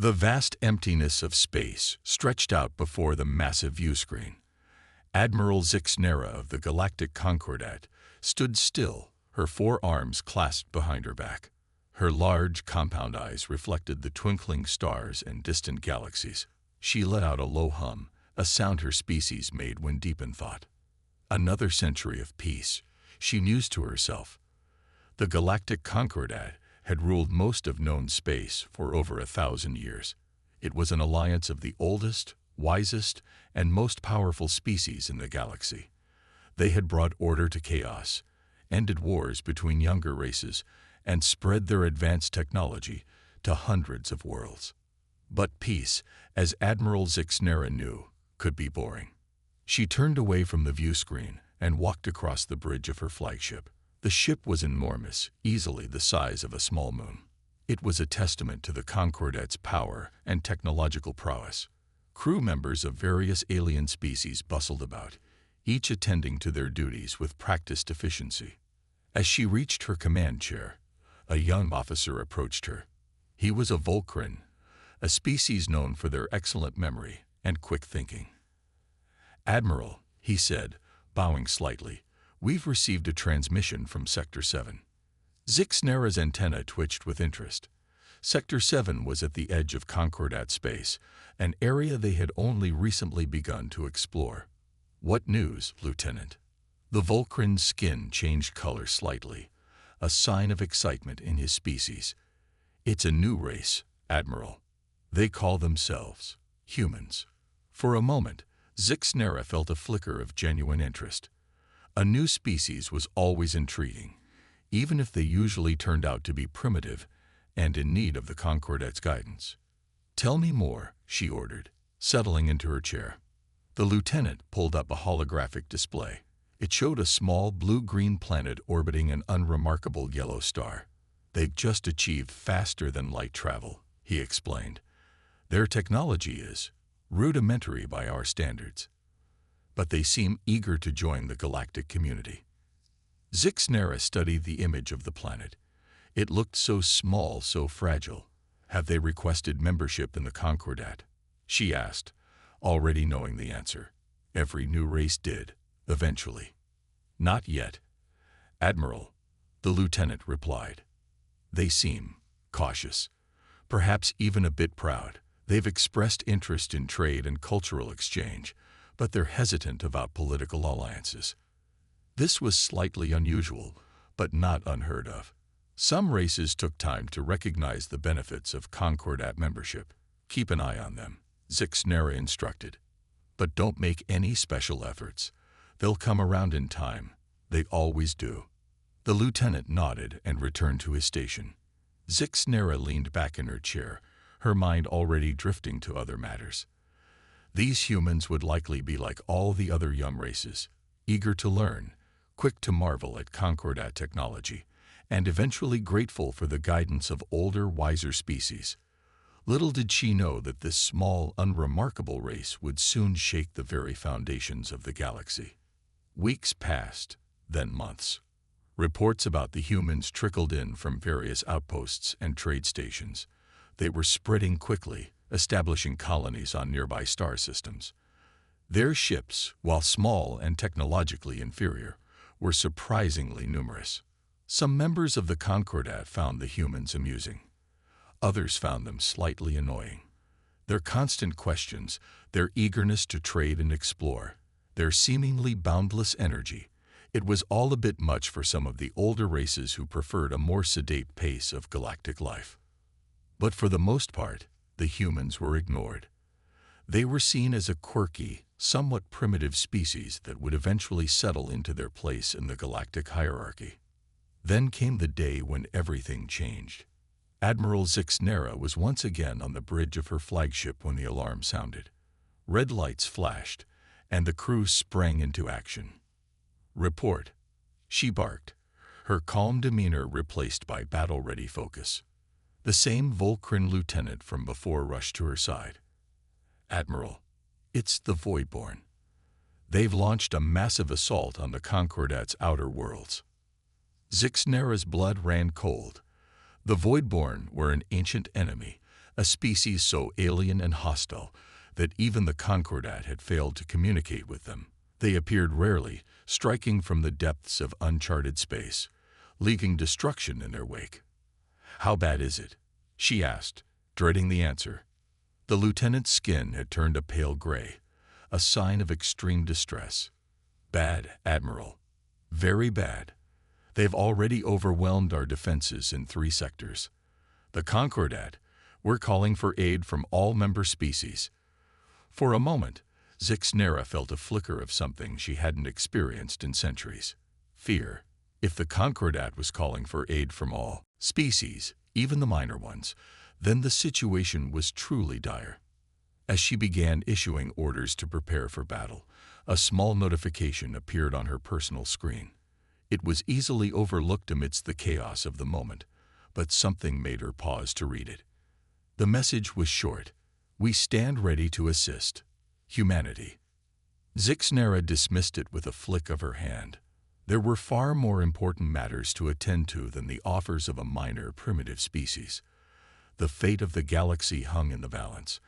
The vast emptiness of space stretched out before the massive viewscreen. Admiral Zixnera of the Galactic Concordat stood still, her forearms clasped behind her back. Her large, compound eyes reflected the twinkling stars and distant galaxies. She let out a low hum, a sound her species made when deep in thought. Another century of peace, she mused to herself. The Galactic Concordat had ruled most of known space for over 1,000 years. It was an alliance of the oldest, wisest, and most powerful species in the galaxy. They had brought order to chaos, ended wars between younger races, and spread their advanced technology to hundreds of worlds. But peace, as Admiral Zixnera knew, could be boring. She turned away from the view screen and walked across the bridge of her flagship. The ship was enormous, easily the size of a small moon. It was a testament to the Concordat's power and technological prowess. Crew members of various alien species bustled about, each attending to their duties with practiced efficiency. As she reached her command chair, a young officer approached her. He was a Volcrin, a species known for their excellent memory and quick thinking. "Admiral," he said, bowing slightly, "we've received a transmission from Sector 7. Zixnera's antenna twitched with interest. Sector 7 was at the edge of Concordat space, an area they had only recently begun to explore. "What news, Lieutenant?" The Volcrin's skin changed color slightly, a sign of excitement in his species. "It's a new race, Admiral. They call themselves humans." For a moment, Zixnera felt a flicker of genuine interest. A new species was always intriguing, even if they usually turned out to be primitive and in need of the Concordat's guidance. "Tell me more," she ordered, settling into her chair. The lieutenant pulled up a holographic display. It showed a small blue-green planet orbiting an unremarkable yellow star. "They've just achieved faster-than-light travel," he explained. "Their technology is rudimentary by our standards, but they seem eager to join the galactic community." Zixnera studied the image of the planet. It looked so small, so fragile. "Have they requested membership in the Concordat?" she asked, already knowing the answer. Every new race did, eventually. "Not yet, Admiral," the lieutenant replied. "They seem cautious, perhaps even a bit proud. They've expressed interest in trade and cultural exchange, but they're hesitant about political alliances." This was slightly unusual, but not unheard of. Some races took time to recognize the benefits of Concordat membership. "Keep an eye on them," Zixnera instructed. "But don't make any special efforts. They'll come around in time. They always do." The lieutenant nodded and returned to his station. Zixnera leaned back in her chair, her mind already drifting to other matters. These humans would likely be like all the other young races, eager to learn, quick to marvel at Concordat technology, and eventually grateful for the guidance of older, wiser species. Little did she know that this small, unremarkable race would soon shake the very foundations of the galaxy. Weeks passed, then months. Reports about the humans trickled in from various outposts and trade stations. They were spreading quickly, establishing colonies on nearby star systems. Their ships, while small and technologically inferior, were surprisingly numerous. Some members of the Concordat found the humans amusing. Others found them slightly annoying. Their constant questions, their eagerness to trade and explore, their seemingly boundless energy, it was all a bit much for some of the older races who preferred a more sedate pace of galactic life. But for the most part, the humans were ignored. They were seen as a quirky, somewhat primitive species that would eventually settle into their place in the galactic hierarchy. Then came the day when everything changed. Admiral Zixnera was once again on the bridge of her flagship when the alarm sounded. Red lights flashed, and the crew sprang into action. "Report," she barked, her calm demeanor replaced by battle-ready focus. The same Volcrin lieutenant from before rushed to her side. "Admiral, it's the Voidborn. They've launched a massive assault on the Concordat's outer worlds." Zixnera's blood ran cold. The Voidborn were an ancient enemy, a species so alien and hostile that even the Concordat had failed to communicate with them. They appeared rarely, striking from the depths of uncharted space, leaving destruction in their wake. "How bad is it?" she asked, dreading the answer. The lieutenant's skin had turned a pale gray, a sign of extreme distress. "Bad, Admiral. Very bad. They've already overwhelmed our defenses in 3 sectors. The Concordat, we're calling for aid from all member species." For a moment, Zixnera felt a flicker of something she hadn't experienced in centuries. Fear. If the Concordat was calling for aid from all species, even the minor ones, then the situation was truly dire. As she began issuing orders to prepare for battle, a small notification appeared on her personal screen. It was easily overlooked amidst the chaos of the moment, but something made her pause to read it. The message was short: "We stand ready to assist. Humanity." Zixnera dismissed it with a flick of her hand. There were far more important matters to attend to than the offers of a minor, primitive species. The fate of the galaxy hung in the balance,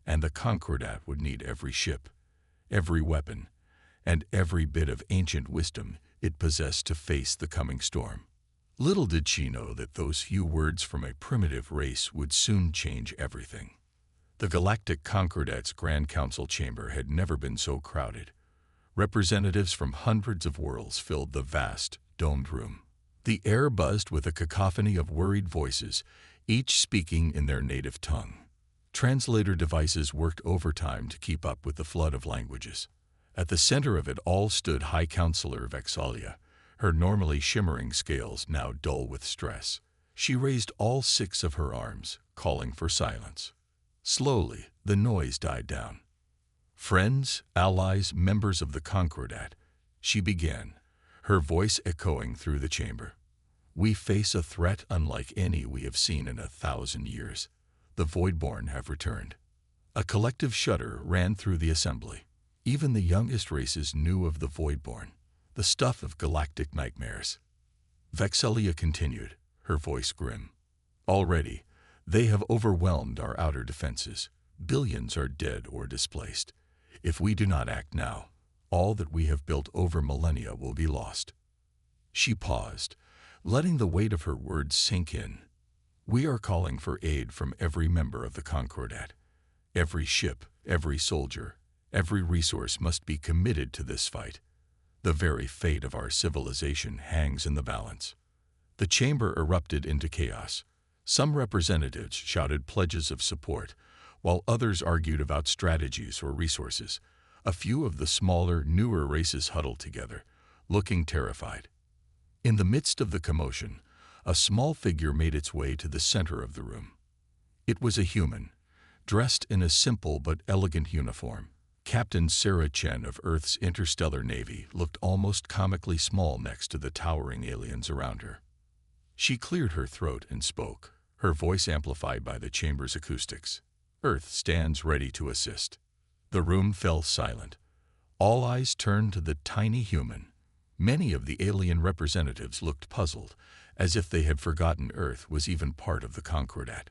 and the Concordat would need every ship, every weapon, and every bit of ancient wisdom it possessed to face the coming storm. Little did she know that those few words from a primitive race would soon change everything. The Galactic Concordat's Grand Council chamber had never been so crowded. Representatives from hundreds of worlds filled the vast, domed room. The air buzzed with a cacophony of worried voices, each speaking in their native tongue. Translator devices worked overtime to keep up with the flood of languages. At the center of it all stood High Counselor Vexalia, her normally shimmering scales now dull with stress. She raised all 6 of her arms, calling for silence. Slowly, the noise died down. "Friends, allies, members of the Concordat," she began, her voice echoing through the chamber. "We face a threat unlike any we have seen in 1,000 years. The Voidborn have returned." A collective shudder ran through the assembly. Even the youngest races knew of the Voidborn, the stuff of galactic nightmares. Vexalia continued, her voice grim. "Already, they have overwhelmed our outer defenses. Billions are dead or displaced. If we do not act now, all that we have built over millennia will be lost." She paused, letting the weight of her words sink in. "We are calling for aid from every member of the Concordat. Every ship, every soldier, every resource must be committed to this fight. The very fate of our civilization hangs in the balance." The chamber erupted into chaos. Some representatives shouted pledges of support, while others argued about strategies or resources. A few of the smaller, newer races huddled together, looking terrified. In the midst of the commotion, a small figure made its way to the center of the room. It was a human, dressed in a simple but elegant uniform. Captain Sarah Chen of Earth's Interstellar Navy looked almost comically small next to the towering aliens around her. She cleared her throat and spoke, her voice amplified by the chamber's acoustics. "Earth stands ready to assist." The room fell silent. All eyes turned to the tiny human. Many of the alien representatives looked puzzled, as if they had forgotten Earth was even part of the Concordat.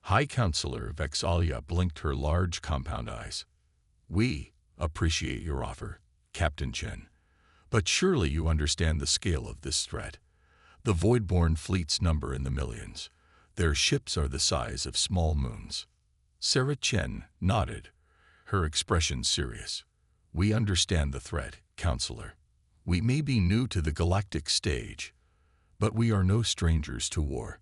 High Counselor Vexalia blinked her large compound eyes. "We appreciate your offer, Captain Chen, but surely you understand the scale of this threat. The Voidborn fleets number in the millions. Their ships are the size of small moons." Sarah Chen nodded, her expression serious. "We understand the threat, Counselor. We may be new to the galactic stage, but we are no strangers to war.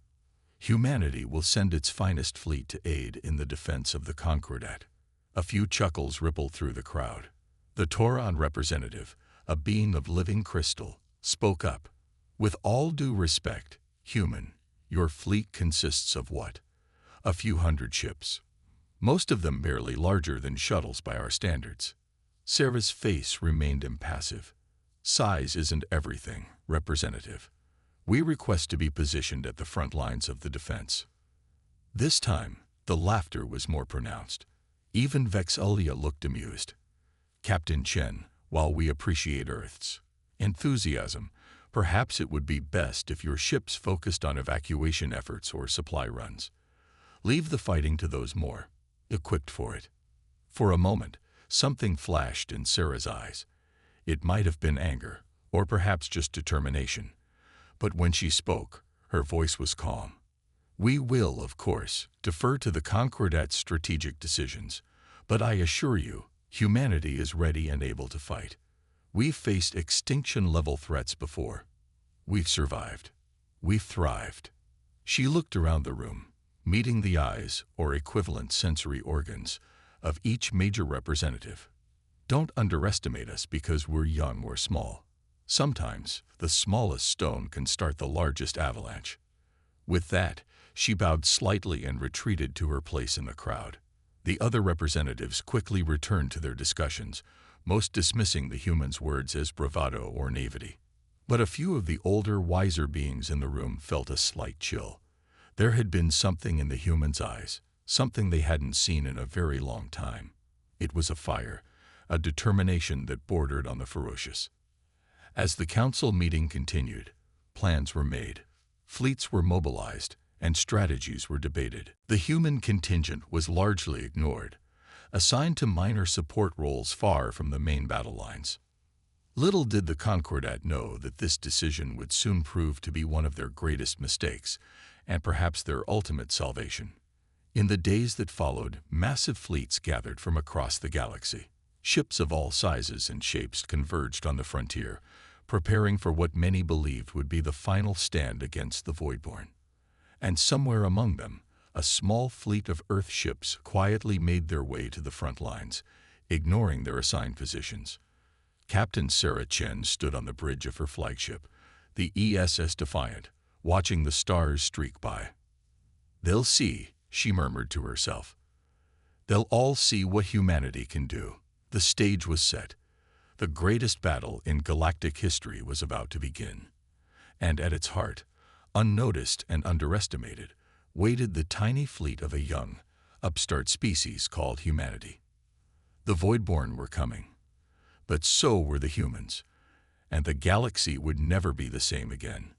Humanity will send its finest fleet to aid in the defense of the Concordat." A few chuckles rippled through the crowd. The Tauron representative, a being of living crystal, spoke up. "With all due respect, human, your fleet consists of what? A few hundred ships. Most of them barely larger than shuttles by our standards." Sarah's face remained impassive. "Size isn't everything, Representative. We request to be positioned at the front lines of the defense." This time, the laughter was more pronounced. Even Vexalia looked amused. "Captain Chen, while we appreciate Earth's enthusiasm, perhaps it would be best if your ships focused on evacuation efforts or supply runs. Leave the fighting to those more equipped for it. For a moment, something flashed in Sarah's eyes. It might have been anger, or perhaps just determination. But when she spoke, her voice was calm. We will, of course, defer to the Concordat's strategic decisions, but I assure you, humanity is ready and able to fight. We've faced extinction-level threats before. We've survived. We've thrived. She looked around the room, meeting the eyes, or equivalent sensory organs, of each major representative. Don't underestimate us because we're young or small. Sometimes, the smallest stone can start the largest avalanche. With that, she bowed slightly and retreated to her place in the crowd. The other representatives quickly returned to their discussions, most dismissing the human's words as bravado or naivety. But a few of the older, wiser beings in the room felt a slight chill. There had been something in the human's eyes, something they hadn't seen in a very long time. It was a fire, a determination that bordered on the ferocious. As the council meeting continued, plans were made, fleets were mobilized, and strategies were debated. The human contingent was largely ignored, assigned to minor support roles far from the main battle lines. Little did the Concordat know that this decision would soon prove to be one of their greatest mistakes, and perhaps their ultimate salvation. In the days that followed, massive fleets gathered from across the galaxy. Ships of all sizes and shapes converged on the frontier, preparing for what many believed would be the final stand against the Voidborn. And somewhere among them, a small fleet of Earth ships quietly made their way to the front lines, ignoring their assigned positions. Captain Sarah Chen stood on the bridge of her flagship, the ESS Defiant, watching the stars streak by. "They'll see," she murmured to herself. "They'll all see what humanity can do." The stage was set. The greatest battle in galactic history was about to begin. And at its heart, unnoticed and underestimated, waited the tiny fleet of a young, upstart species called humanity. The Voidborn were coming. But so were the humans, and the galaxy would never be the same again.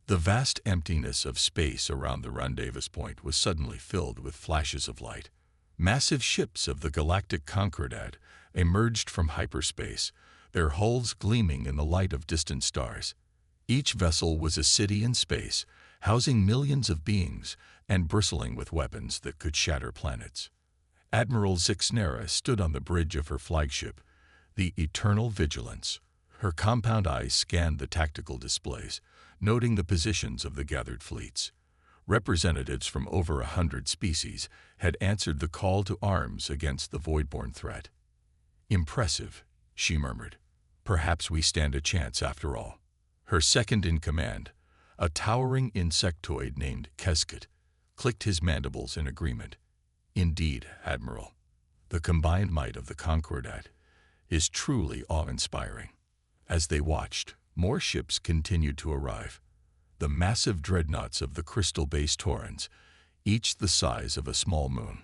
The vast emptiness of space around the rendezvous point was suddenly filled with flashes of light. Massive ships of the galactic Concordat emerged from hyperspace, their hulls gleaming in the light of distant stars. Each vessel was a city in space, housing millions of beings and bristling with weapons that could shatter planets. Admiral Zixnera stood on the bridge of her flagship, the Eternal Vigilance. Her compound eyes scanned the tactical displays, noting the positions of the gathered fleets. Representatives from over 100 species had answered the call to arms against the Voidborn threat. "Impressive," she murmured. "Perhaps we stand a chance after all." Her second-in-command, a towering insectoid named Keskit, clicked his mandibles in agreement. "Indeed, Admiral, the combined might of the Concordat is truly awe-inspiring." As they watched, more ships continued to arrive. The massive dreadnoughts of the crystal-based Taurans, each the size of a small moon.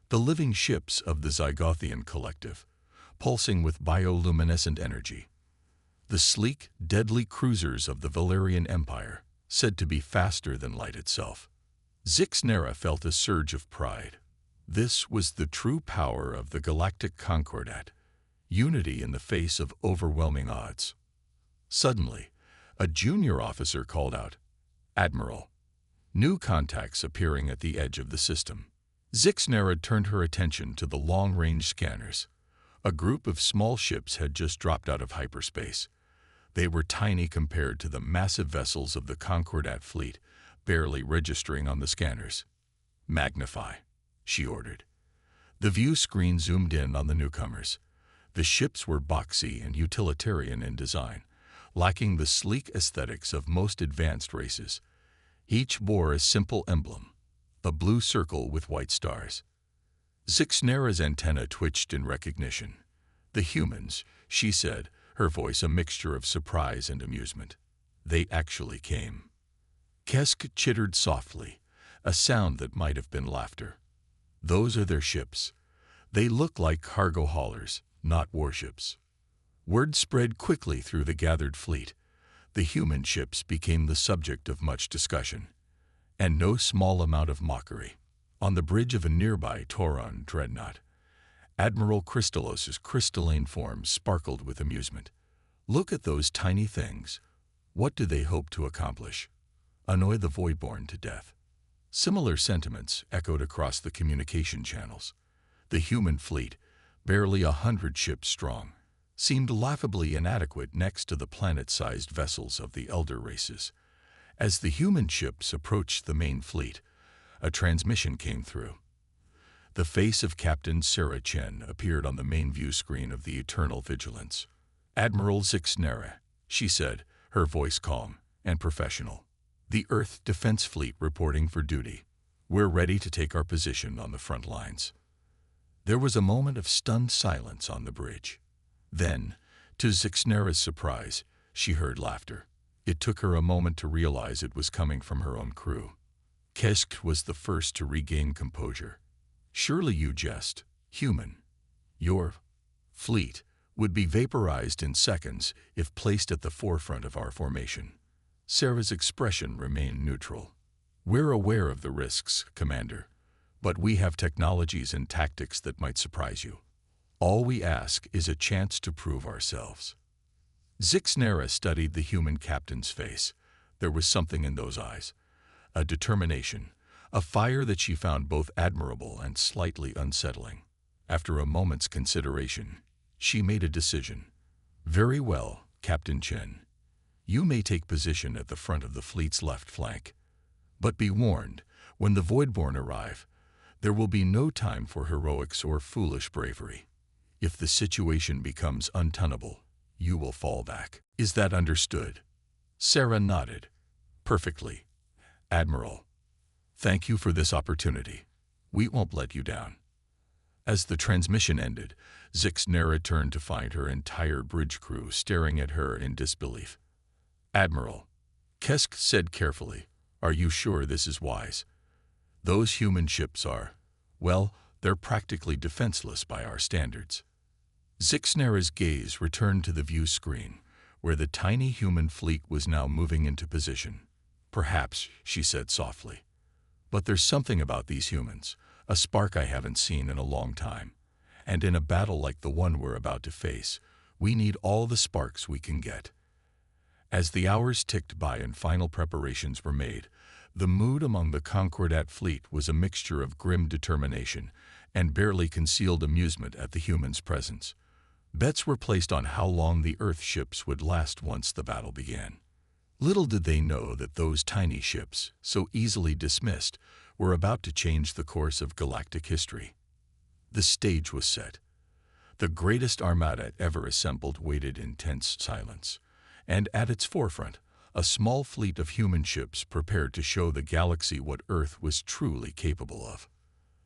The living ships of the Zygothian collective, pulsing with bioluminescent energy. The sleek, deadly cruisers of the Valerian Empire, said to be faster than light itself. Zixnera felt a surge of pride. This was the true power of the galactic Concordat, unity in the face of overwhelming odds. Suddenly, a junior officer called out, "Admiral." New contacts appearing at the edge of the system. Zixnera turned her attention to the long-range scanners. A group of small ships had just dropped out of hyperspace. They were tiny compared to the massive vessels of the Concordat fleet, barely registering on the scanners. "Magnify," she ordered. The view screen zoomed in on the newcomers. The ships were boxy and utilitarian in design, lacking the sleek aesthetics of most advanced races. Each bore a simple emblem, a blue circle with white stars. Zixnera's antenna twitched in recognition. "The humans," she said, her voice a mixture of surprise and amusement. "They actually came." Kesk chittered softly, a sound that might have been laughter. "Those are their ships. They look like cargo haulers, not warships." Word spread quickly through the gathered fleet. The human ships became the subject of much discussion, and no small amount of mockery. On the bridge of a nearby Tauron dreadnought, Admiral Crystallos's crystalline form sparkled with amusement. Look at those tiny things. What do they hope to accomplish? Annoy the Voidborn to death. Similar sentiments echoed across the communication channels. The human fleet, barely 100 ships strong, seemed laughably inadequate next to the planet-sized vessels of the elder races. As the human ships approached the main fleet, a transmission came through. The face of Captain Sarah Chen appeared on the main view screen of the Eternal Vigilance. "Admiral Zixnera," she said, her voice calm and professional. "The Earth Defense Fleet reporting for duty. We're ready to take our position on the front lines." There was a moment of stunned silence on the bridge. Then, to Zixnera's surprise, she heard laughter. It took her a moment to realize it was coming from her own crew. Kesk was the first to regain composure. "Surely you jest, human. Your fleet would be vaporized in seconds if placed at the forefront of our formation." Sarah's expression remained neutral. "We're aware of the risks, Commander, but we have technologies and tactics that might surprise you. All we ask is a chance to prove ourselves." Zixnera studied the human captain's face. There was something in those eyes, a determination, a fire that she found both admirable and slightly unsettling. After a moment's consideration, she made a decision. "Very well, Captain Chen. You may take position at the front of the fleet's left flank. But be warned, when the Voidborn arrive, there will be no time for heroics or foolish bravery. If the situation becomes untenable, you will fall back. Is that understood?" Sarah nodded. "Perfectly, Admiral. Thank you for this opportunity. We won't let you down." As the transmission ended, Zixnera turned to find her entire bridge crew staring at her in disbelief. "Admiral," Kesk said carefully, "are you sure this is wise? Those human ships are, well, they're practically defenseless by our standards." Zixnera's gaze returned to the view screen, where the tiny human fleet was now moving into position. "Perhaps," she said softly, "but there's something about these humans, a spark I haven't seen in a long time. And in a battle like the one we're about to face, we need all the sparks we can get." As the hours ticked by and final preparations were made, the mood among the Concordat fleet was a mixture of grim determination and barely concealed amusement at the humans' presence. Bets were placed on how long the Earth ships would last once the battle began. Little did they know that those tiny ships, so easily dismissed, were about to change the course of galactic history. The stage was set. The greatest armada ever assembled waited in tense silence, and at its forefront, a small fleet of human ships prepared to show the galaxy what Earth was truly capable of.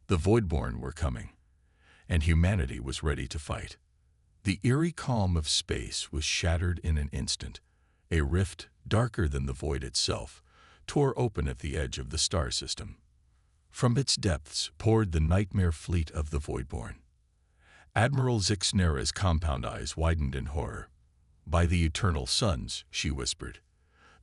The Voidborn were coming, and humanity was ready to fight. The eerie calm of space was shattered in an instant. A rift, darker than the void itself, tore open at the edge of the star system. From its depths poured the nightmare fleet of the Voidborn. Admiral Zixnera's compound eyes widened in horror. "By the eternal suns," she whispered.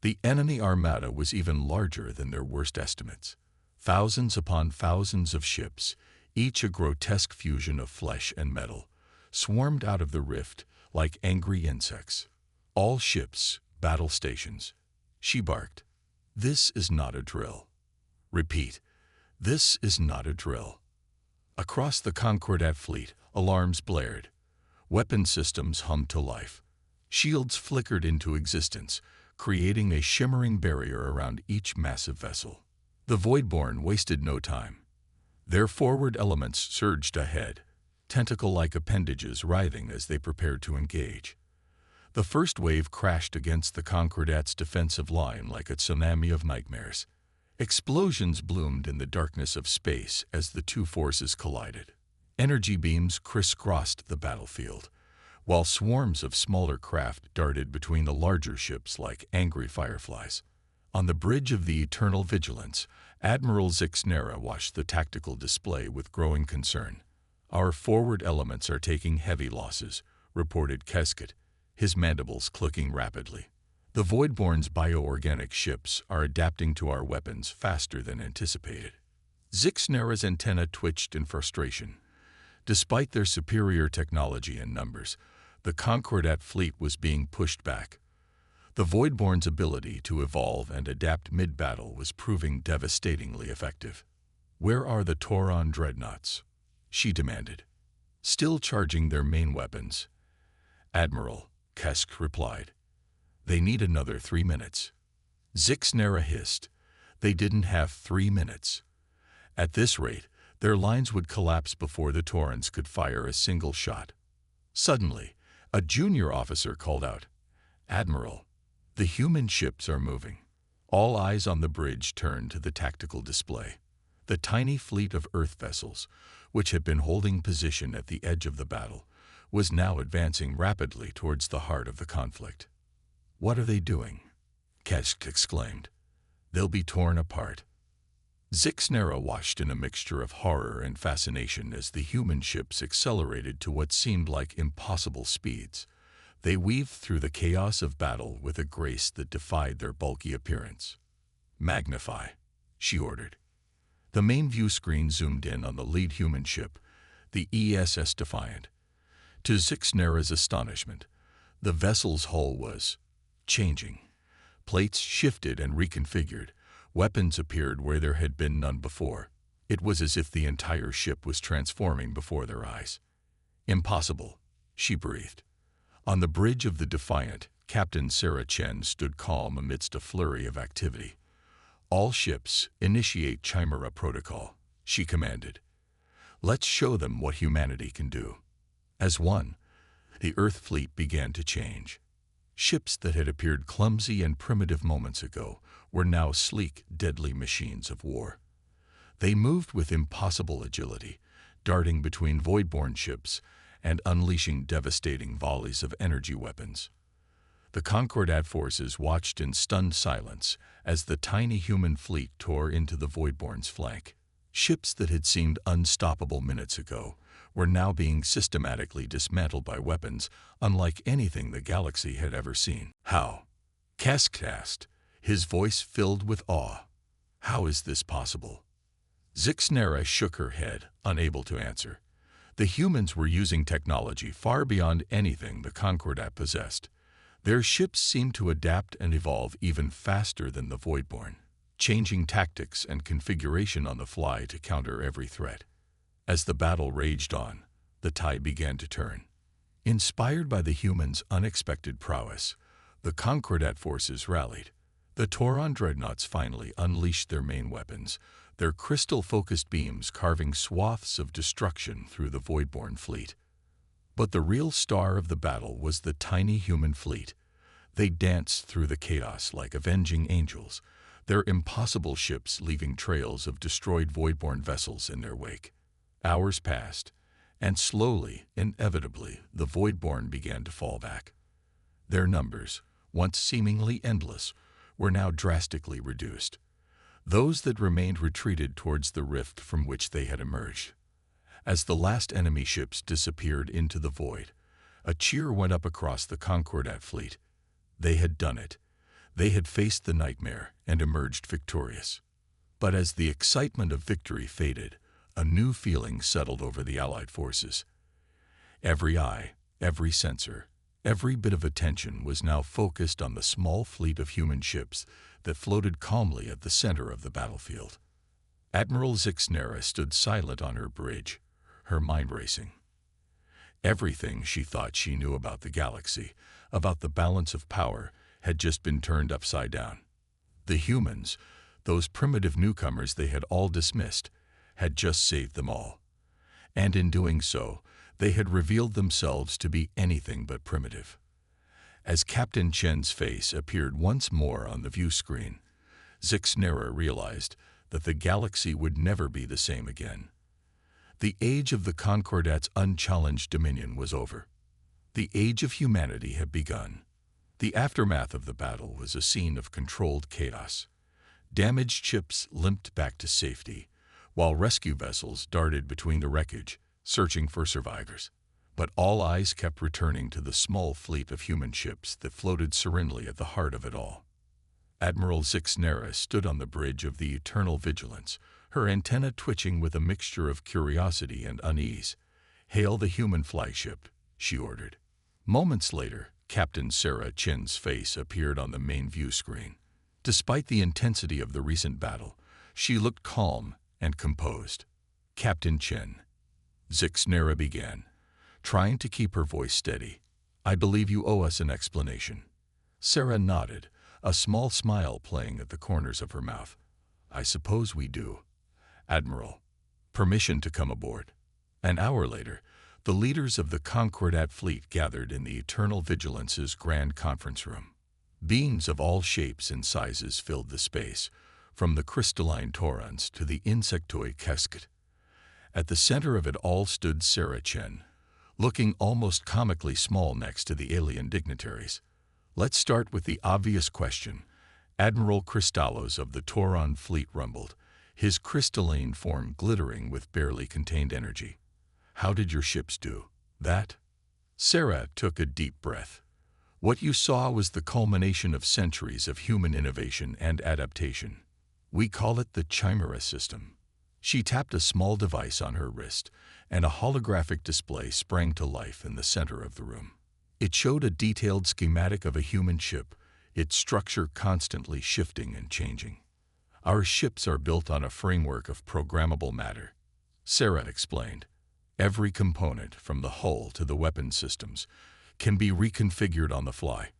The enemy armada was even larger than their worst estimates. Thousands upon thousands of ships, each a grotesque fusion of flesh and metal, swarmed out of the rift like angry insects. "All ships, battle stations." She barked. "This is not a drill. Repeat, this is not a drill." Across the Concordat fleet, alarms blared. Weapon systems hummed to life. Shields flickered into existence, creating a shimmering barrier around each massive vessel. The Voidborn wasted no time. Their forward elements surged ahead, tentacle-like appendages writhing as they prepared to engage. The first wave crashed against the Concordat's defensive line like a tsunami of nightmares. Explosions bloomed in the darkness of space as the two forces collided. Energy beams crisscrossed the battlefield, while swarms of smaller craft darted between the larger ships like angry fireflies. On the bridge of the Eternal Vigilance, Admiral Zixnera watched the tactical display with growing concern. "Our forward elements are taking heavy losses," reported Keskett, his mandibles clicking rapidly. "The Voidborn's bioorganic ships are adapting to our weapons faster than anticipated." Zixnera's antenna twitched in frustration. Despite their superior technology and numbers, the Concordat fleet was being pushed back. The Voidborn's ability to evolve and adapt mid-battle was proving devastatingly effective. "Where are the Tauron dreadnoughts?" she demanded. "Still charging their main weapons." "Admiral," Kesk replied. "They need another 3 minutes." Zixnera hissed. They didn't have 3 minutes. At this rate, their lines would collapse before the Taurons could fire a single shot. Suddenly, a junior officer called out, "Admiral, the human ships are moving." All eyes on the bridge turned to the tactical display. The tiny fleet of Earth vessels, which had been holding position at the edge of the battle, was now advancing rapidly towards the heart of the conflict. "What are they doing?" Kesk exclaimed. "They'll be torn apart." Zixnera watched in a mixture of horror and fascination as the human ships accelerated to what seemed like impossible speeds. They weaved through the chaos of battle with a grace that defied their bulky appearance. "Magnify," she ordered. The main view screen zoomed in on the lead human ship, the ESS Defiant. To Zixnera's astonishment, the vessel's hull was changing. Plates shifted and reconfigured. Weapons appeared where there had been none before. It was as if the entire ship was transforming before their eyes. "Impossible," she breathed. On the bridge of the Defiant, Captain Sarah Chen stood calm amidst a flurry of activity. "All ships, initiate Chimera Protocol," she commanded. "Let's show them what humanity can do." As one, the Earth fleet began to change. Ships that had appeared clumsy and primitive moments ago were now sleek, deadly machines of war. They moved with impossible agility, darting between Voidborn ships and unleashing devastating volleys of energy weapons. The Concordat forces watched in stunned silence as the tiny human fleet tore into the Voidborn's flank. Ships that had seemed unstoppable minutes ago were now being systematically dismantled by weapons unlike anything the galaxy had ever seen. "How?" Kesk asked, his voice filled with awe. "How is this possible?" Zixnera shook her head, unable to answer. The humans were using technology far beyond anything the Concordat possessed. Their ships seemed to adapt and evolve even faster than the Voidborn, changing tactics and configuration on the fly to counter every threat. As the battle raged on, the tide began to turn. Inspired by the humans' unexpected prowess, the Concordat forces rallied. The Tauron dreadnoughts finally unleashed their main weapons, their crystal-focused beams carving swaths of destruction through the Voidborn fleet. But the real star of the battle was the tiny human fleet. They danced through the chaos like avenging angels, their impossible ships leaving trails of destroyed Voidborn vessels in their wake. Hours passed, and slowly, inevitably, the Voidborn began to fall back. Their numbers, once seemingly endless, were now drastically reduced. Those that remained retreated towards the rift from which they had emerged. As the last enemy ships disappeared into the void, a cheer went up across the Concordat fleet. They had done it. They had faced the nightmare and emerged victorious. But as the excitement of victory faded, a new feeling settled over the Allied forces. Every eye, every sensor, every bit of attention was now focused on the small fleet of human ships that floated calmly at the center of the battlefield. Admiral Zixnera stood silent on her bridge, her mind racing. Everything she thought she knew about the galaxy, about the balance of power, had just been turned upside down. The humans, those primitive newcomers they had all dismissed, had just saved them all. And in doing so, they had revealed themselves to be anything but primitive. As Captain Chen's face appeared once more on the view screen, Zixnera realized that the galaxy would never be the same again. The age of the Concordat's unchallenged dominion was over. The age of humanity had begun. The aftermath of the battle was a scene of controlled chaos. Damaged ships limped back to safety, while rescue vessels darted between the wreckage, searching for survivors. But all eyes kept returning to the small fleet of human ships that floated serenely at the heart of it all. Admiral Zixnera stood on the bridge of the Eternal Vigilance, her antenna twitching with a mixture of curiosity and unease. "Hail the human flagship," she ordered. Moments later, Captain Sarah Chen's face appeared on the main view screen. Despite the intensity of the recent battle, she looked calm and composed. "Captain Chen," Zixnera began, trying to keep her voice steady, "I believe you owe us an explanation." Sarah nodded, a small smile playing at the corners of her mouth. "I suppose we do. Admiral, permission to come aboard." An hour later, the leaders of the Concordat fleet gathered in the Eternal Vigilance's grand conference room. Beings of all shapes and sizes filled the space, from the crystalline taurons to the insectoid casket. At the center of it all stood Sarah Chen, looking almost comically small next to the alien dignitaries. "Let's start with the obvious question," Admiral Kristallos of the Tauron fleet rumbled, his crystalline form glittering with barely contained energy. "How did your ships do that?" Sarah took a deep breath. "What you saw was the culmination of centuries of human innovation and adaptation. We call it the Chimera system." She tapped a small device on her wrist, and a holographic display sprang to life in the center of the room. It showed a detailed schematic of a human ship, its structure constantly shifting and changing. "Our ships are built on a framework of programmable matter," Sarah explained. "Every component, from the hull to the weapon systems, can be reconfigured on the fly.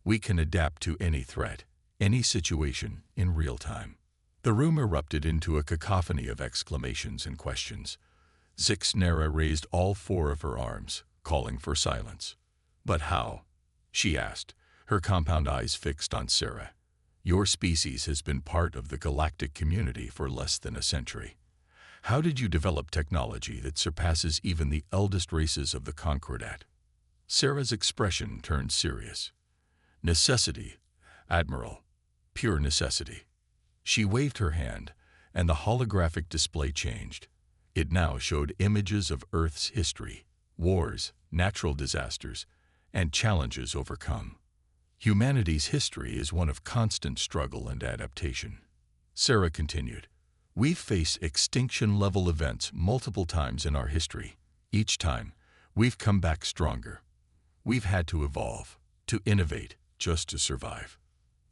We can adapt to any threat, any situation, in real time." The room erupted into a cacophony of exclamations and questions. Zixnera raised all four of her arms, calling for silence. "But how?" she asked, her compound eyes fixed on Sarah. "Your species has been part of the galactic community for less than a century. How did you develop technology that surpasses even the eldest races of the Concordat?" Sarah's expression turned serious. "Necessity, Admiral. Pure necessity." She waved her hand, and the holographic display changed. It now showed images of Earth's history, wars, natural disasters, and challenges overcome. "Humanity's history is one of constant struggle and adaptation," Sarah continued. "We've faced extinction-level events multiple times in our history. Each time, we've come back stronger. We've had to evolve, to innovate, just to survive."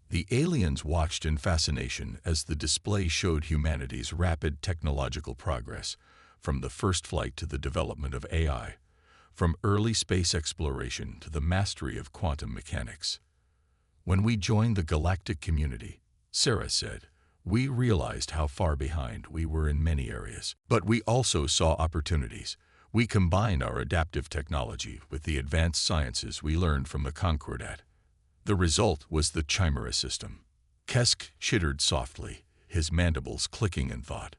The aliens watched in fascination as the display showed humanity's rapid technological progress, from the first flight to the development of AI, from early space exploration to the mastery of quantum mechanics. "When we joined the galactic community," Sarah said, "we realized how far behind we were in many areas. But we also saw opportunities. We combined our adaptive technology with the advanced sciences we learned from the Concordat. The result was the Chimera system." Kesk chittered softly, his mandibles clicking in thought.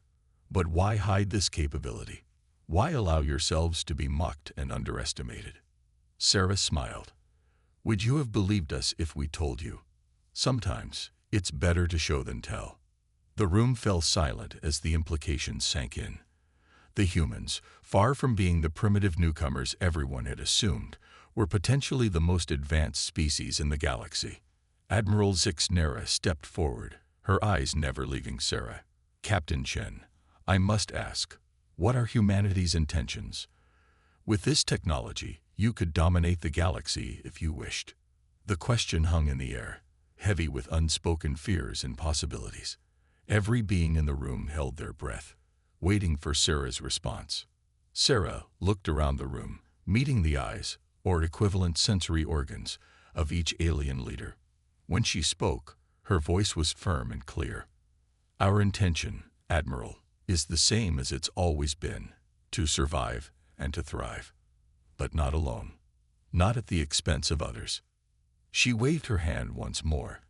"But why hide this capability? Why allow yourselves to be mocked and underestimated?" Sarah smiled. "Would you have believed us if we told you? Sometimes it's better to show than tell." The room fell silent as the implications sank in. The humans, far from being the primitive newcomers everyone had assumed, were potentially the most advanced species in the galaxy. Admiral Zixnera stepped forward, her eyes never leaving Sarah. "Captain Chen, I must ask, what are humanity's intentions? With this technology, you could dominate the galaxy if you wished." The question hung in the air, heavy with unspoken fears and possibilities. Every being in the room held their breath, waiting for Sarah's response. Sarah looked around the room, meeting the eyes, or equivalent sensory organs, of each alien leader. When she spoke, her voice was firm and clear. "Our intention, Admiral, is the same as it's always been, to survive and to thrive. But not alone. Not at the expense of others." She waved her hand once more,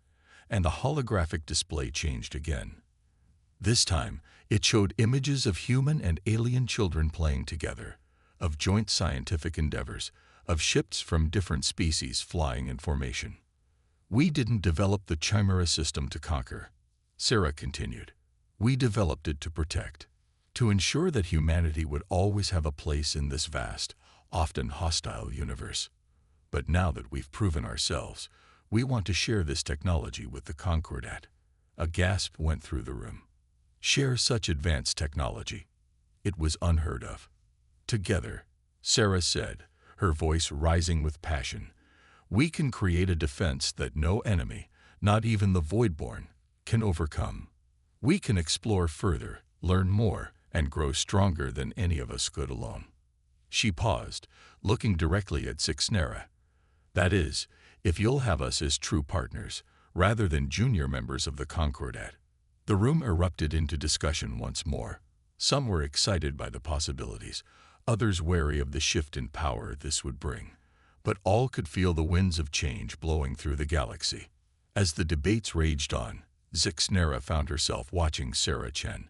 and the holographic display changed again. This time, it showed images of human and alien children playing together, of joint scientific endeavors, of ships from different species flying in formation. "We didn't develop the Chimera system to conquer," Sarah continued. "We developed it to protect, to ensure that humanity would always have a place in this vast, often hostile universe. But now that we've proven ourselves, we want to share this technology with the Concordat." A gasp went through the room. share such advanced technology. It was unheard of. Together, Sarah said, her voice rising with passion, we can create a defense that no enemy, not even the Voidborn, can overcome. We can explore further, learn more, and grow stronger than any of us could alone. She paused, looking directly at Sixnera. That is, if you'll have us as true partners, rather than junior members of the Concordat. The room erupted into discussion once more. Some were excited by the possibilities, others wary of the shift in power this would bring. But all could feel the winds of change blowing through the galaxy. As the debates raged on, Sixnera found herself watching Sarah Chen.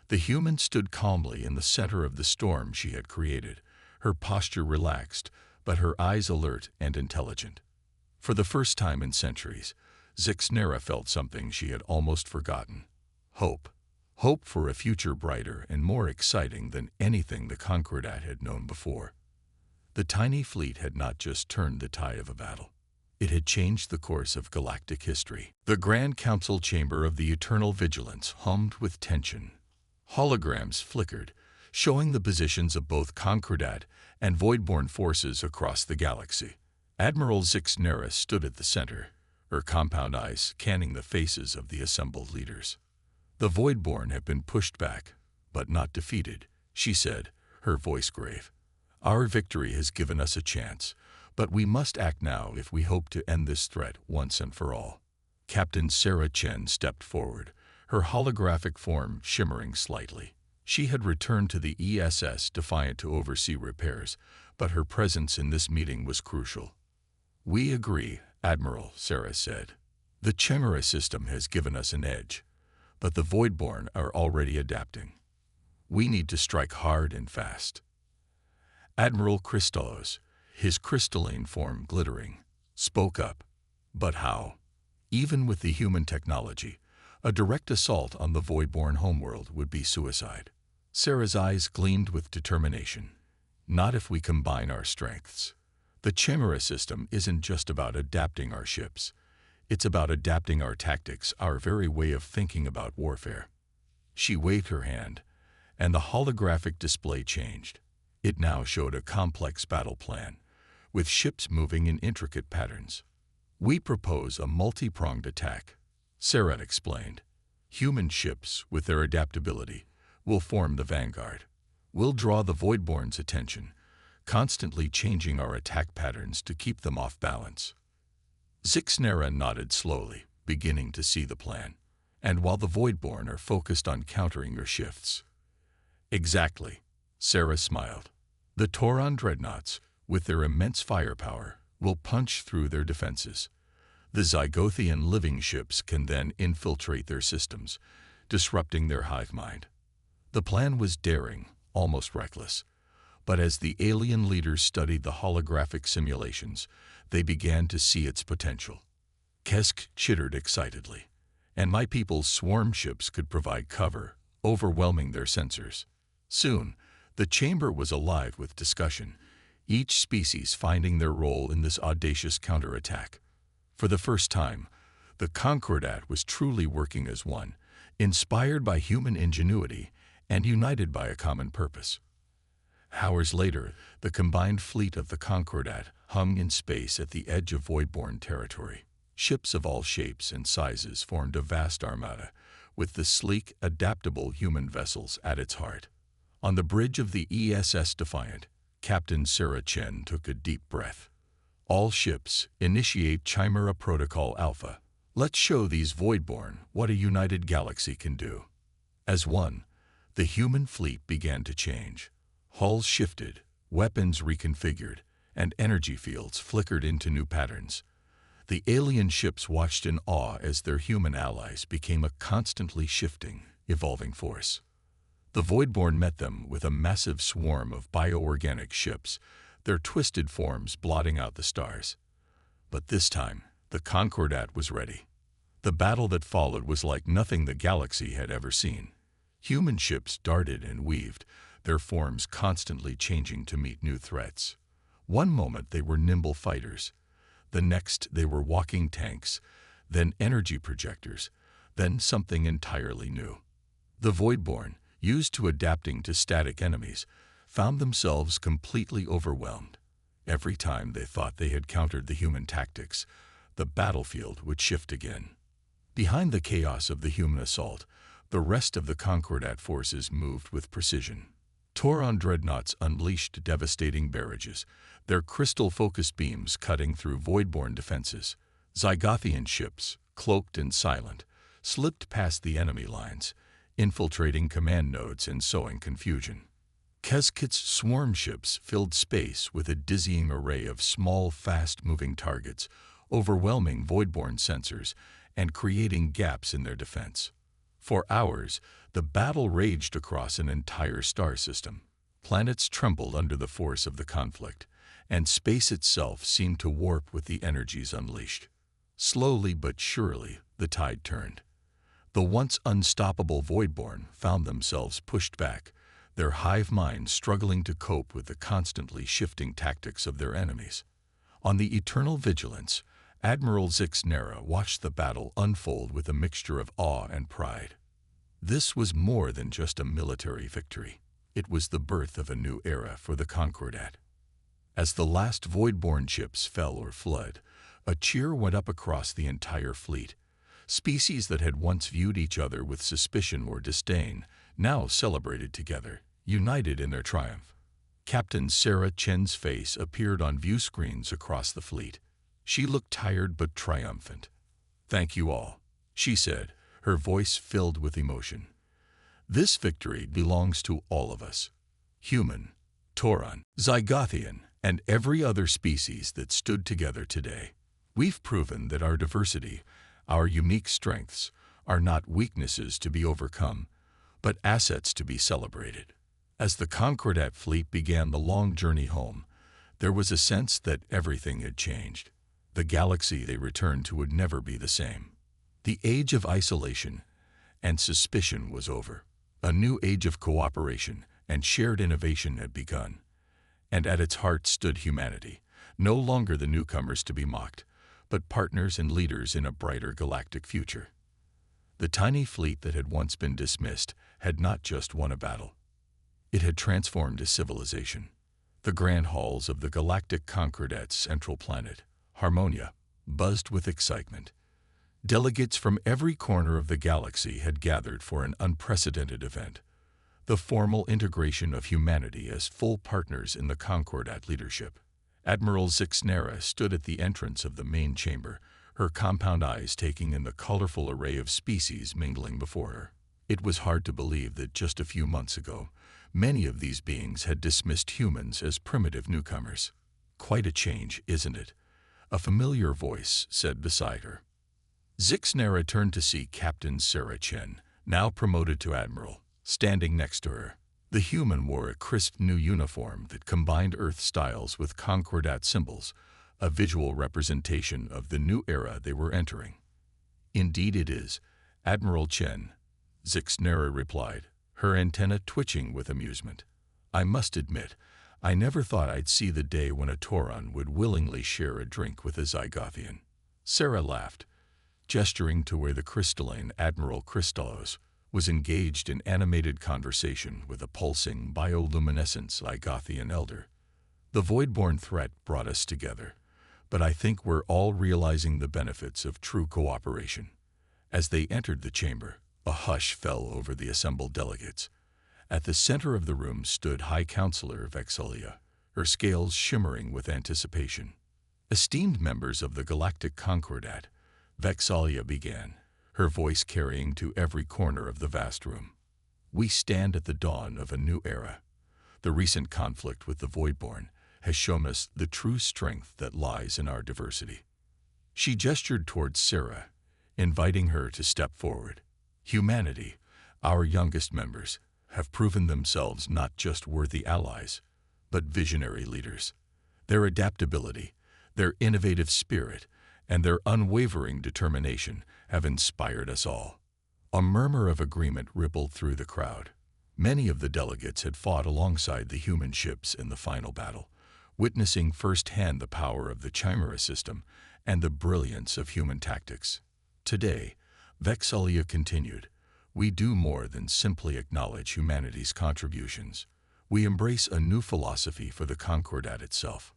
The human stood calmly in the center of the storm she had created, her posture relaxed, but her eyes alert and intelligent. For the first time in centuries, Sixnera felt something she had almost forgotten. Hope. Hope for a future brighter and more exciting than anything the Concordat had known before. The tiny fleet had not just turned the tide of a battle. It had changed the course of galactic history. The Grand Council chamber of the Eternal Vigilance hummed with tension. Holograms flickered, showing the positions of both Concordat and Voidborn forces across the galaxy. Admiral Sixnera stood at the center, her compound eyes scanning the faces of the assembled leaders. The Voidborn have been pushed back, but not defeated, she said, her voice grave. Our victory has given us a chance, but we must act now if we hope to end this threat once and for all. Captain Sarah Chen stepped forward, her holographic form shimmering slightly. She had returned to the ESS Defiant to oversee repairs, but her presence in this meeting was crucial. We agree, Admiral, Sarah said. The Chimera system has given us an edge, but the Voidborn are already adapting. We need to strike hard and fast. Admiral Crystallos, his crystalline form glittering, spoke up. But how? Even with the human technology, a direct assault on the Voidborn homeworld would be suicide. Sarah's eyes gleamed with determination. Not if we combine our strengths. The Chimera system isn't just about adapting our ships. It's about adapting our tactics, our very way of thinking about warfare. She waved her hand, and the holographic display changed. It now showed a complex battle plan, with ships moving in intricate patterns. We propose a multi-pronged attack, Sarah explained. Human ships, with their adaptability, will form the vanguard. We'll draw the Voidborn's attention, constantly changing our attack patterns to keep them off balance. Sixnera nodded slowly, beginning to see the plan. And while the Voidborn are focused on countering your shifts. Exactly, Sarah smiled. The Tauron dreadnoughts, with their immense firepower, will punch through their defenses. The Zygothian living ships can then infiltrate their systems, disrupting their hive mind. The plan was daring, almost reckless. But as the alien leaders studied the holographic simulations, they began to see its potential. Kesk chittered excitedly. And my people's swarm ships could provide cover, overwhelming their sensors. Soon, the chamber was alive with discussion, each species finding their role in this audacious counterattack. For the first time, the Concordat was truly working as one, inspired by human ingenuity and united by a common purpose. Hours later, the combined fleet of the Concordat hung in space at the edge of Voidborn territory. Ships of all shapes and sizes formed a vast armada, with the sleek, adaptable human vessels at its heart. On the bridge of the ESS Defiant, Captain Sarah Chen took a deep breath. All ships, initiate Chimera Protocol Alpha. Let's show these Voidborn what a united galaxy can do. As one, the human fleet began to change. Hulls shifted, weapons reconfigured, and energy fields flickered into new patterns. The alien ships watched in awe as their human allies became a constantly shifting, evolving force. The Voidborn met them with a massive swarm of bioorganic ships, their twisted forms blotting out the stars. But this time, the Concordat was ready. The battle that followed was like nothing the galaxy had ever seen. Human ships darted and weaved, their forms constantly changing to meet new threats. One moment they were nimble fighters. The next they were walking tanks, then energy projectors, then something entirely new. The Voidborn, used to adapting to static enemies, found themselves completely overwhelmed. Every time they thought they had countered the human tactics, the battlefield would shift again. Behind the chaos of the human assault, the rest of the Concordat forces moved with precision. Tauron dreadnoughts unleashed devastating barrages, their crystal-focused beams cutting through Voidborn defenses. Zygothian ships, cloaked and silent, slipped past the enemy lines, infiltrating command nodes and sowing confusion. Keskit's swarm ships filled space with a dizzying array of small, fast-moving targets, overwhelming Voidborn sensors and creating gaps in their defense. For hours, the battle raged across an entire star system. Planets trembled under the force of the conflict, and space itself seemed to warp with the energies unleashed. Slowly but surely, the tide turned. The once unstoppable Voidborn found themselves pushed back, their hive minds struggling to cope with the constantly shifting tactics of their enemies. On the eternal vigilance, Admiral Zix Nera watched the battle unfold with a mixture of awe and pride. This was more than just a military victory. It was the birth of a new era for the Concordat. As the last Voidborn ships fell or fled, a cheer went up across the entire fleet. Species that had once viewed each other with suspicion or disdain now celebrated together, united in their triumph. Captain Sarah Chen's face appeared on view screens across the fleet. She looked tired but triumphant. "Thank you all," she said, her voice filled with emotion. "This victory belongs to all of us. Human, Tauron, Zygothian, and every other species that stood together today. We've proven that our diversity, our unique strengths, are not weaknesses to be overcome, but assets to be celebrated." As the Concordat fleet began the long journey home, there was a sense that everything had changed. The galaxy they returned to would never be the same. The age of isolation and suspicion was over. A new age of cooperation and shared innovation had begun. And at its heart stood humanity, no longer the newcomers to be mocked, but partners and leaders in a brighter galactic future. The tiny fleet that had once been dismissed had not just won a battle. It had transformed a civilization. The grand halls of the galactic Concordat's central planet, Harmonia, buzzed with excitement. Delegates from every corner of the galaxy had gathered for an unprecedented event, the formal integration of humanity as full partners in the Concordat leadership. Admiral Zix Nera stood at the entrance of the main chamber, her compound eyes taking in the colorful array of species mingling before her. It was hard to believe that just a few months ago, many of these beings had dismissed humans as primitive newcomers. "Quite a change, isn't it?" a familiar voice said beside her. Zix Nera turned to see Captain Sarah Chen, now promoted to Admiral, standing next to her. The human wore a crisp new uniform that combined Earth styles with Concordat symbols, a visual representation of the new era they were entering. "Indeed it is, Admiral Chen," Zix Nera replied, her antenna twitching with amusement. "I must admit, I never thought I'd see the day when a Tauron would willingly share a drink with a Zygothian." Sarah laughed, gesturing to where the crystalline Admiral Crystallos was engaged in animated conversation with a pulsing bioluminescent Zygothian elder. "The Voidborn threat brought us together, but I think we're all realizing the benefits of true cooperation." As they entered the chamber, a hush fell over the assembled delegates. At the center of the room stood High Counselor Vexalia, her scales shimmering with anticipation. "Esteemed members of the Galactic Concordat," Vexalia began, her voice carrying to every corner of the vast room. "We stand at the dawn of a new era. The recent conflict with the Voidborn has shown us the true strength that lies in our diversity." She gestured towards Sarah, inviting her to step forward. "Humanity, our youngest members, have proven themselves not just worthy allies, but visionary leaders. Their adaptability, their innovative spirit, and their unwavering determination have inspired us all." A murmur of agreement rippled through the crowd. Many of the delegates had fought alongside the human ships in the final battle, witnessing firsthand the power of the Chimera system and the brilliance of human tactics. Today, Vexalia continued, we do more than simply acknowledge humanity's contributions. We embrace a new philosophy for the Concordat itself.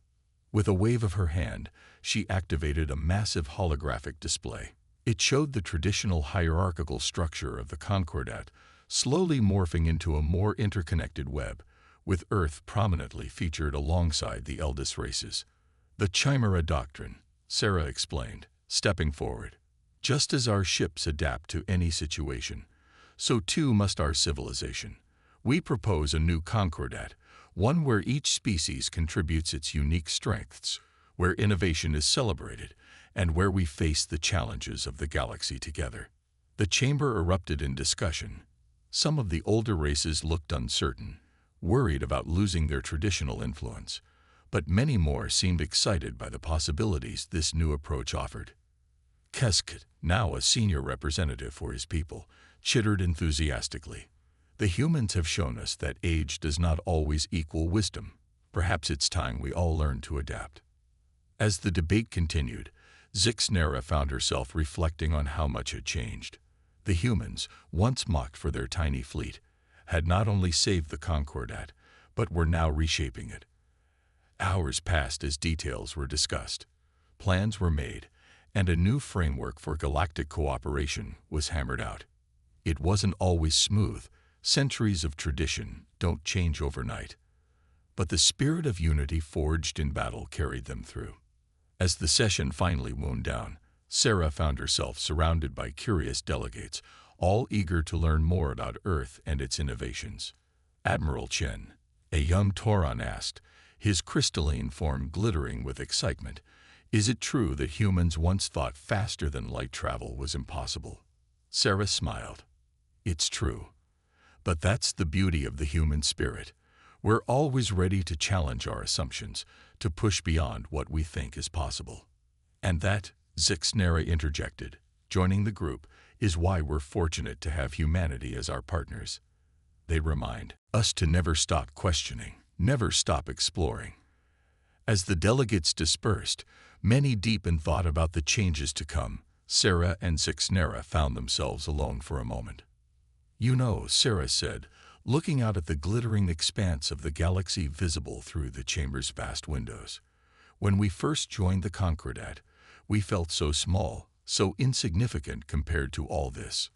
With a wave of her hand, she activated a massive holographic display. It showed the traditional hierarchical structure of the Concordat slowly morphing into a more interconnected web, with Earth prominently featured alongside the eldest races. The Chimera Doctrine, Sarah explained, stepping forward. Just as our ships adapt to any situation, so too must our civilization. We propose a new Concordat, one where each species contributes its unique strengths, where innovation is celebrated, and where we face the challenges of the galaxy together. The chamber erupted in discussion. Some of the older races looked uncertain, worried about losing their traditional influence, but many more seemed excited by the possibilities this new approach offered. Keskit, now a senior representative for his people, chittered enthusiastically. The humans have shown us that age does not always equal wisdom. Perhaps it's time we all learn to adapt. As the debate continued, Zixnera found herself reflecting on how much had changed. The humans, once mocked for their tiny fleet, had not only saved the Concordat, but were now reshaping it. Hours passed as details were discussed. Plans were made, and a new framework for galactic cooperation was hammered out. It wasn't always smooth. Centuries of tradition don't change overnight. But the spirit of unity forged in battle carried them through. As the session finally wound down, Sarah found herself surrounded by curious delegates, all eager to learn more about Earth and its innovations. Admiral Chen, a young Tauron, asked, his crystalline form glittering with excitement, "Is it true that humans once thought faster than light travel was impossible?" Sarah smiled. "It's true. But that's the beauty of the human spirit. We're always ready to challenge our assumptions, to push beyond what we think is possible. And that," Zixnera interjected, joining the group, "is why we're fortunate to have humanity as our partners. They remind us to never stop questioning, never stop exploring." As the delegates dispersed, many deep in thought about the changes to come, Sarah and Zixnera found themselves alone for a moment. "You know," Sarah said, looking out at the glittering expanse of the galaxy visible through the chamber's vast windows, "when we first joined the Concordat, we felt so small, so insignificant compared to all this."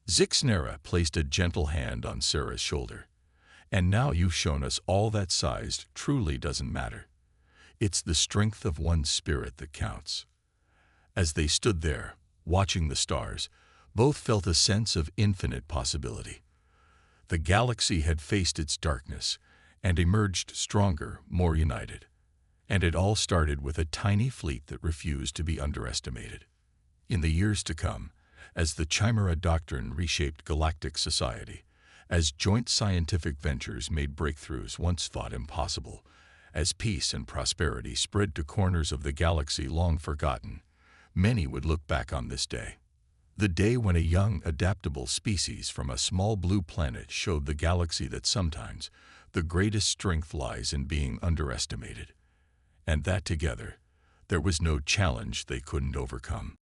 Zixnera placed a gentle hand on Sarah's shoulder. "And now you've shown us all that size truly doesn't matter. It's the strength of one's spirit that counts." As they stood there, watching the stars, both felt a sense of infinite possibility. The galaxy had faced its darkness and emerged stronger, more united. And it all started with a tiny fleet that refused to be underestimated. In the years to come, as the Chimera Doctrine reshaped galactic society, as joint scientific ventures made breakthroughs once thought impossible, as peace and prosperity spread to corners of the galaxy long forgotten, many would look back on this day. The day when a young, adaptable species from a small blue planet showed the galaxy that sometimes the greatest strength lies in being underestimated, and that together there was no challenge they couldn't overcome.